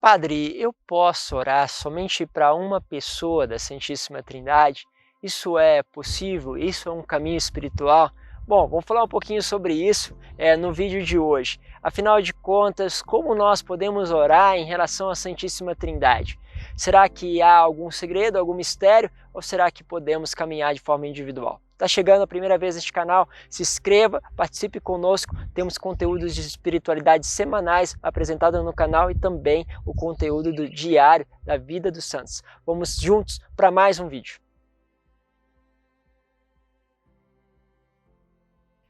Padre, eu posso orar somente para uma pessoa da Santíssima Trindade? Isso é possível? Isso é um caminho espiritual? Bom, vamos falar um pouquinho sobre isso no vídeo de hoje. Afinal de contas, como nós podemos orar em relação à Santíssima Trindade? Será que há algum segredo, algum mistério, ou será que podemos caminhar de forma individual? Está chegando a primeira vez neste canal? Se inscreva, participe conosco. Temos conteúdos de espiritualidade semanais apresentados no canal e também o conteúdo do diário da vida dos santos. Vamos juntos para mais um vídeo.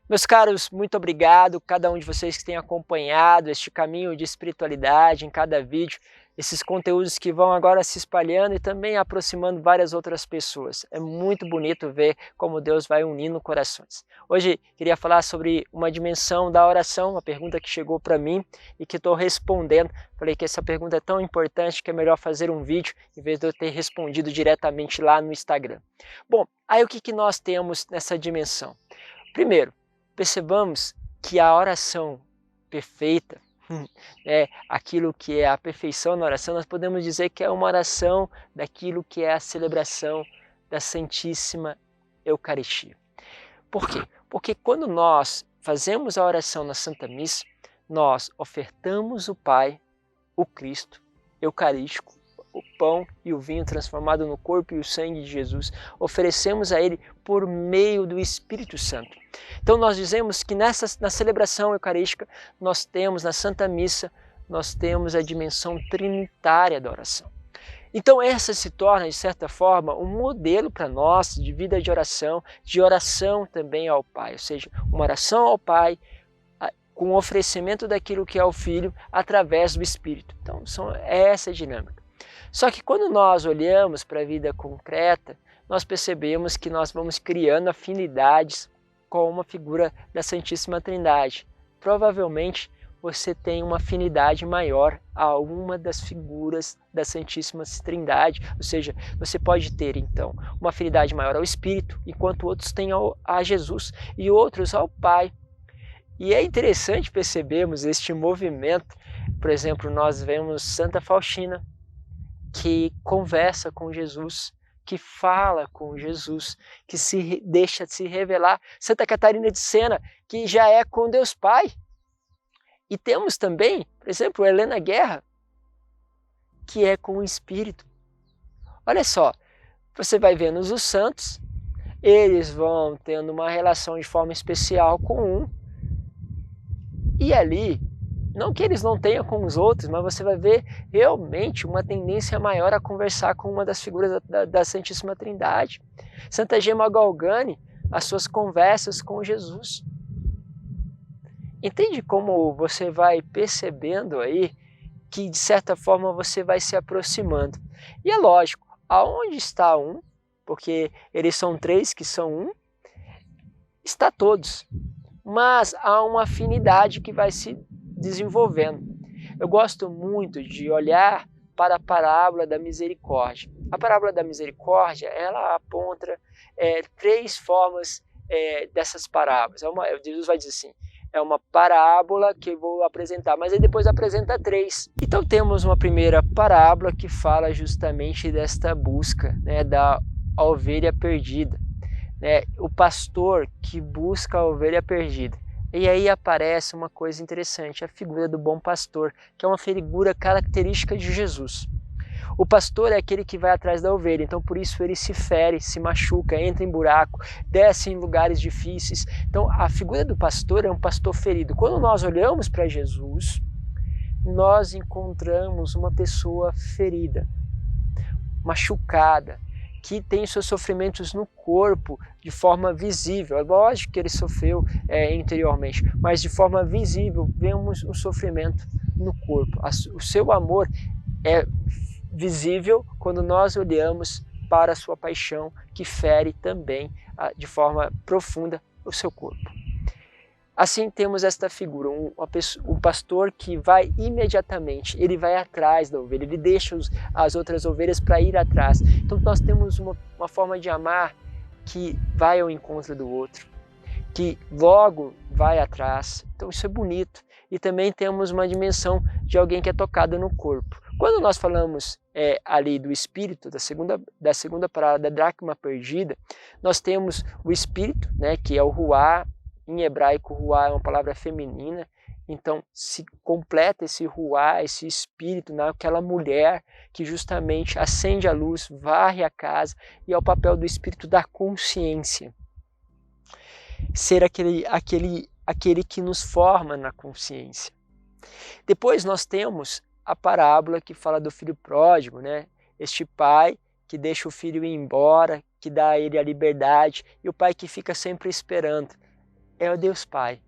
Meus caros, muito obrigado cada um de vocês que tem acompanhado este caminho de espiritualidade em cada vídeo, esses conteúdos que vão agora se espalhando e também aproximando várias outras pessoas. É muito bonito ver como Deus vai unindo corações. Hoje queria falar sobre uma dimensão da oração, uma pergunta que chegou para mim e que estou respondendo. Falei que essa pergunta é tão importante que é melhor fazer um vídeo em vez de eu ter respondido diretamente lá no Instagram. Bom, aí o que nós temos nessa dimensão? Primeiro, percebamos que a oração perfeita, aquilo que é a perfeição na oração, nós podemos dizer que é uma oração daquilo que é a celebração da Santíssima Eucaristia. Por quê? Porque quando nós fazemos a oração na Santa Missa, nós ofertamos o Pai, o Cristo Eucarístico, o pão e o vinho transformado no corpo e o sangue de Jesus, oferecemos a Ele por meio do Espírito Santo. Então nós dizemos que na celebração eucarística, nós temos na Santa Missa, nós temos a dimensão trinitária da oração. Então essa se torna, de certa forma, um modelo para nós de vida de oração também ao Pai, ou seja, uma oração ao Pai, com o oferecimento daquilo que é o Filho através do Espírito. Então é essa a dinâmica. Só que quando nós olhamos para a vida concreta, nós percebemos que nós vamos criando afinidades com uma figura da Santíssima Trindade. Provavelmente você tem uma afinidade maior a uma das figuras da Santíssima Trindade, ou seja, você pode ter então uma afinidade maior ao Espírito, enquanto outros têm a Jesus e outros ao Pai. E é interessante percebermos este movimento. Por exemplo, nós vemos Santa Faustina, que conversa com Jesus, que fala com Jesus, que se deixa se revelar. Santa Catarina de Sena, que já é com Deus Pai. E temos também, por exemplo, Helena Guerra, que é com o Espírito. Olha só, você vai vendo os santos, eles vão tendo uma relação de forma especial com um, e ali, não que eles não tenham com os outros, mas você vai ver realmente uma tendência maior a conversar com uma das figuras da Santíssima Trindade. Santa Gema Galgani, as suas conversas com Jesus. Entende como você vai percebendo aí que, de certa forma, você vai se aproximando. E é lógico, aonde está um, porque eles são três que são um, está todos. Mas há uma afinidade que vai se desenvolvendo. Eu gosto muito de olhar para a parábola da misericórdia. A parábola da misericórdia, ela aponta três formas dessas parábolas. Jesus vai dizer assim, é uma parábola que eu vou apresentar, mas aí depois apresenta três. Então temos uma primeira parábola que fala justamente desta busca, da ovelha perdida. O pastor que busca a ovelha perdida. E aí aparece uma coisa interessante, a figura do bom pastor, que é uma figura característica de Jesus. O pastor é aquele que vai atrás da ovelha, então por isso ele se fere, se machuca, entra em buraco, desce em lugares difíceis. Então a figura do pastor é um pastor ferido. Quando nós olhamos para Jesus, nós encontramos uma pessoa ferida, machucada, que tem seus sofrimentos no corpo de forma visível. É lógico que ele sofreu interiormente, mas de forma visível vemos o sofrimento no corpo. O seu amor é visível quando nós olhamos para a sua paixão, que fere também de forma profunda o seu corpo. Assim temos esta figura, um pastor que vai imediatamente, ele vai atrás da ovelha, ele deixa as outras ovelhas para ir atrás. Então nós temos uma forma de amar que vai ao encontro do outro, que logo vai atrás. Então isso é bonito. E também temos uma dimensão de alguém que é tocado no corpo. Quando nós falamos ali do espírito, da segunda parábola da dracma perdida, nós temos o espírito, né, que é o ruá. Em hebraico, ruá é uma palavra feminina, então se completa esse ruá, esse espírito, naquela mulher que justamente acende a luz, varre a casa, e é o papel do espírito da consciência. Ser aquele que nos forma na consciência. Depois nós temos a parábola que fala do filho pródigo, né? Este pai que deixa o filho ir embora, que dá a ele a liberdade, e o pai que fica sempre esperando. É o Deus Pai.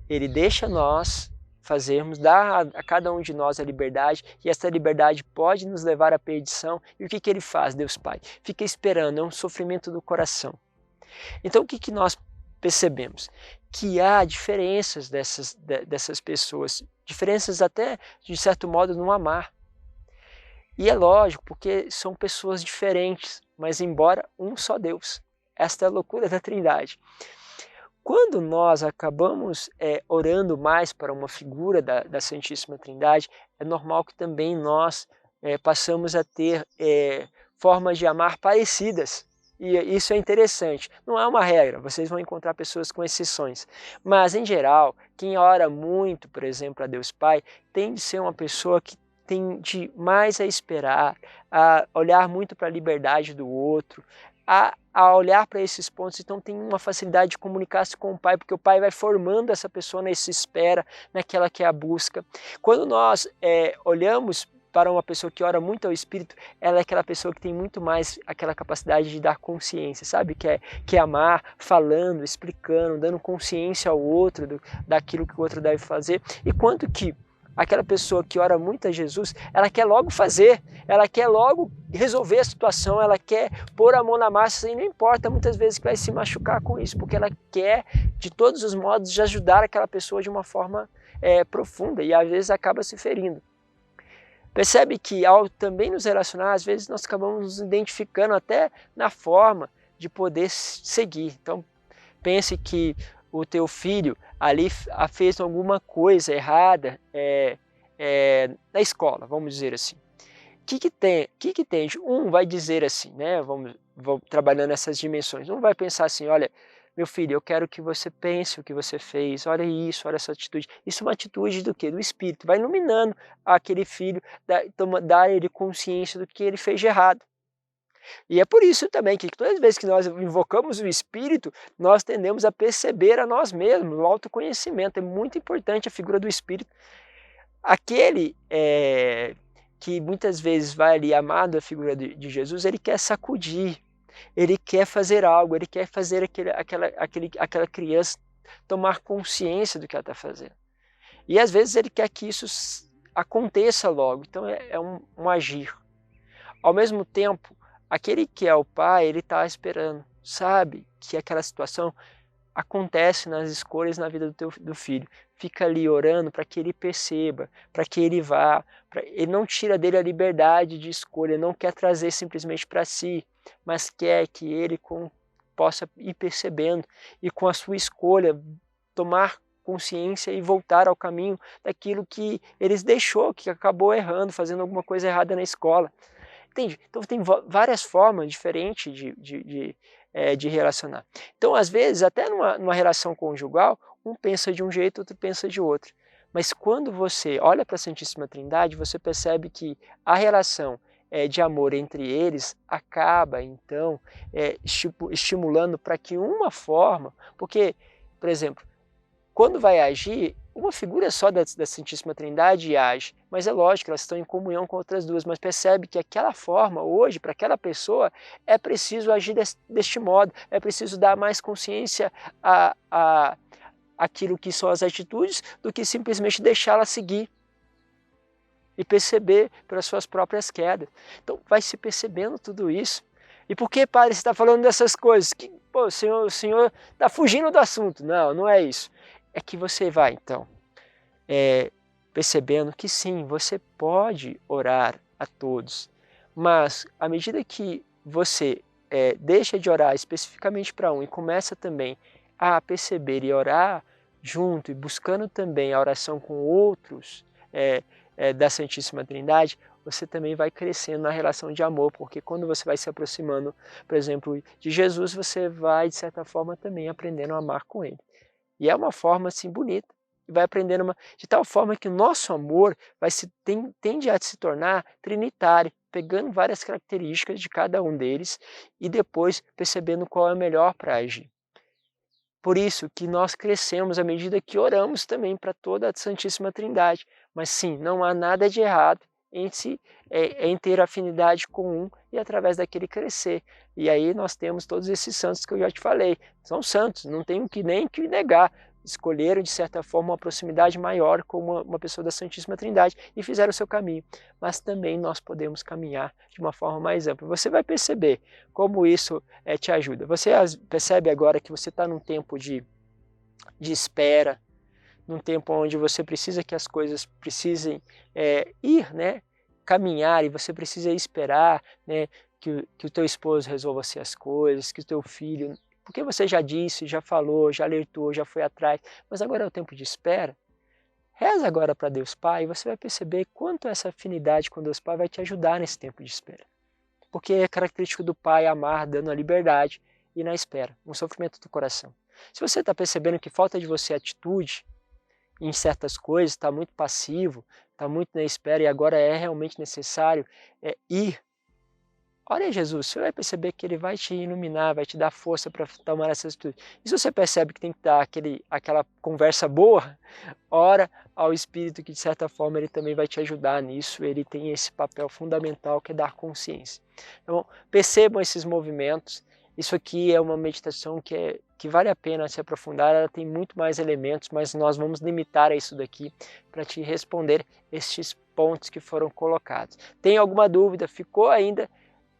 Ele deixa nós fazermos, dá a cada um de nós a liberdade, e essa liberdade pode nos levar à perdição. E o que ele faz, Deus Pai? Fica esperando, é um sofrimento do coração. Então o que nós percebemos? Que há diferenças dessas pessoas, diferenças até, de certo modo, no amar. E é lógico, porque são pessoas diferentes, mas embora um só Deus. Esta é a loucura da Trindade. Quando nós acabamos orando mais para uma figura da Santíssima Trindade, é normal que também nós passamos a ter formas de amar parecidas. E isso é interessante. Não é uma regra, vocês vão encontrar pessoas com exceções. Mas, em geral, quem ora muito, por exemplo, a Deus Pai, tem de ser uma pessoa que tende mais a esperar, a olhar muito para a liberdade do outro, a olhar para esses pontos. Então tem uma facilidade de comunicar-se com o Pai, porque o Pai vai formando essa pessoa nessa espera, naquela que é a busca. Quando nós olhamos para uma pessoa que ora muito ao Espírito, ela é aquela pessoa que tem muito mais aquela capacidade de dar consciência, sabe? Que é amar, falando, explicando, dando consciência ao outro daquilo que o outro deve fazer. E quanto que aquela pessoa que ora muito a Jesus, ela quer logo fazer, ela quer logo resolver a situação, ela quer pôr a mão na massa, e não importa muitas vezes que vai se machucar com isso, porque ela quer de todos os modos de ajudar aquela pessoa de uma forma profunda, e às vezes acaba se ferindo. Percebe que ao também nos relacionar, às vezes nós acabamos nos identificando até na forma de poder seguir. Então pense que o teu filho ali fez alguma coisa errada na escola, vamos dizer assim. O que tem? Um vai dizer assim, né? Vamos trabalhando essas dimensões. Um vai pensar assim, olha, meu filho, eu quero que você pense o que você fez, olha isso, olha essa atitude. Isso é uma atitude do quê? Do Espírito. Vai iluminando aquele filho, dá a ele consciência do que ele fez de errado. E é por isso também que todas as vezes que nós invocamos o Espírito, nós tendemos a perceber a nós mesmos, o autoconhecimento. É muito importante a figura do Espírito. Aquele que muitas vezes vai ali amado a figura de Jesus, ele quer sacudir, ele quer fazer algo, ele quer fazer aquela criança tomar consciência do que ela está fazendo. E às vezes ele quer que isso aconteça logo, então é um agir. Ao mesmo tempo, aquele que é o pai, ele está esperando, sabe que aquela situação acontece nas escolhas na vida do filho. Fica ali orando para que ele perceba, para que ele vá. Ele não tira dele a liberdade de escolha, não quer trazer simplesmente para si, mas quer que ele possa ir percebendo e com a sua escolha tomar consciência e voltar ao caminho daquilo que eles deixou, que acabou errando, fazendo alguma coisa errada na escola. Entende? Então tem várias formas diferentes de relacionar. Então, às vezes, até numa relação conjugal, um pensa de um jeito, outro pensa de outro. Mas quando você olha para a Santíssima Trindade, você percebe que a relação de amor entre eles acaba, então, estimulando para que uma forma, porque, por exemplo, quando vai agir, uma figura só da Santíssima Trindade age, mas é lógico, elas estão em comunhão com outras duas, mas percebe que aquela forma hoje, para aquela pessoa, é preciso agir deste modo, é preciso dar mais consciência àquilo que são as atitudes, do que simplesmente deixá-la seguir e perceber pelas suas próprias quedas. Então vai se percebendo tudo isso. E por que, padre, você está falando dessas coisas? O senhor está fugindo do assunto. Não, não é isso. É que você vai, então, percebendo que sim, você pode orar a todos, mas à medida que você deixa de orar especificamente para um e começa também a perceber e orar junto e buscando também a oração com outros da Santíssima Trindade, você também vai crescendo na relação de amor, porque quando você vai se aproximando, por exemplo, de Jesus, você vai, de certa forma, também aprendendo a amar com Ele. E é uma forma assim bonita, e vai aprendendo de tal forma que o nosso amor tende a se tornar trinitário, pegando várias características de cada um deles e depois percebendo qual é o melhor para agir. Por isso que nós crescemos à medida que oramos também para toda a Santíssima Trindade. Mas sim, não há nada de errado em ter afinidade com um e através daquele crescer. E aí nós temos todos esses santos que eu já te falei. São santos, não tenho nem que negar. Escolheram, de certa forma, uma proximidade maior com uma pessoa da Santíssima Trindade e fizeram o seu caminho. Mas também nós podemos caminhar de uma forma mais ampla. Você vai perceber como isso te ajuda. Você percebe agora que você está num tempo de espera, num tempo onde você precisa que as coisas precisem ir, né? Caminhar, e você precisa esperar, né? Que o teu esposo resolva as coisas, que o teu filho... Porque você já disse, já falou, já alertou, já foi atrás, mas agora é o tempo de espera. Reza agora para Deus Pai e você vai perceber quanto essa afinidade com Deus Pai vai te ajudar nesse tempo de espera. Porque é característico do Pai amar dando a liberdade e na espera, um sofrimento do coração. Se você está percebendo que falta de você atitude em certas coisas, está muito passivo, está muito na espera e agora é realmente necessário ir, ore a Jesus, você vai perceber que Ele vai te iluminar, vai te dar força para tomar essas atitudes. E se você percebe que tem que dar aquela conversa boa, ora ao Espírito que de certa forma Ele também vai te ajudar nisso, Ele tem esse papel fundamental que é dar consciência. Então percebam esses movimentos, isso aqui é uma meditação que vale a pena se aprofundar, ela tem muito mais elementos, mas nós vamos limitar a isso daqui para te responder estes pontos que foram colocados. Tem alguma dúvida? Ficou ainda?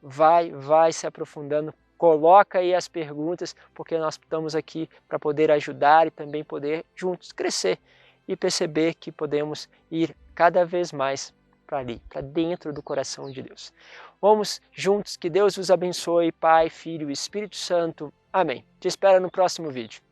Vai se aprofundando, coloca aí as perguntas, porque nós estamos aqui para poder ajudar e também poder juntos crescer e perceber que podemos ir cada vez mais para ali, para dentro do coração de Deus. Vamos juntos, que Deus vos abençoe, Pai, Filho e Espírito Santo. Amém. Te espero no próximo vídeo.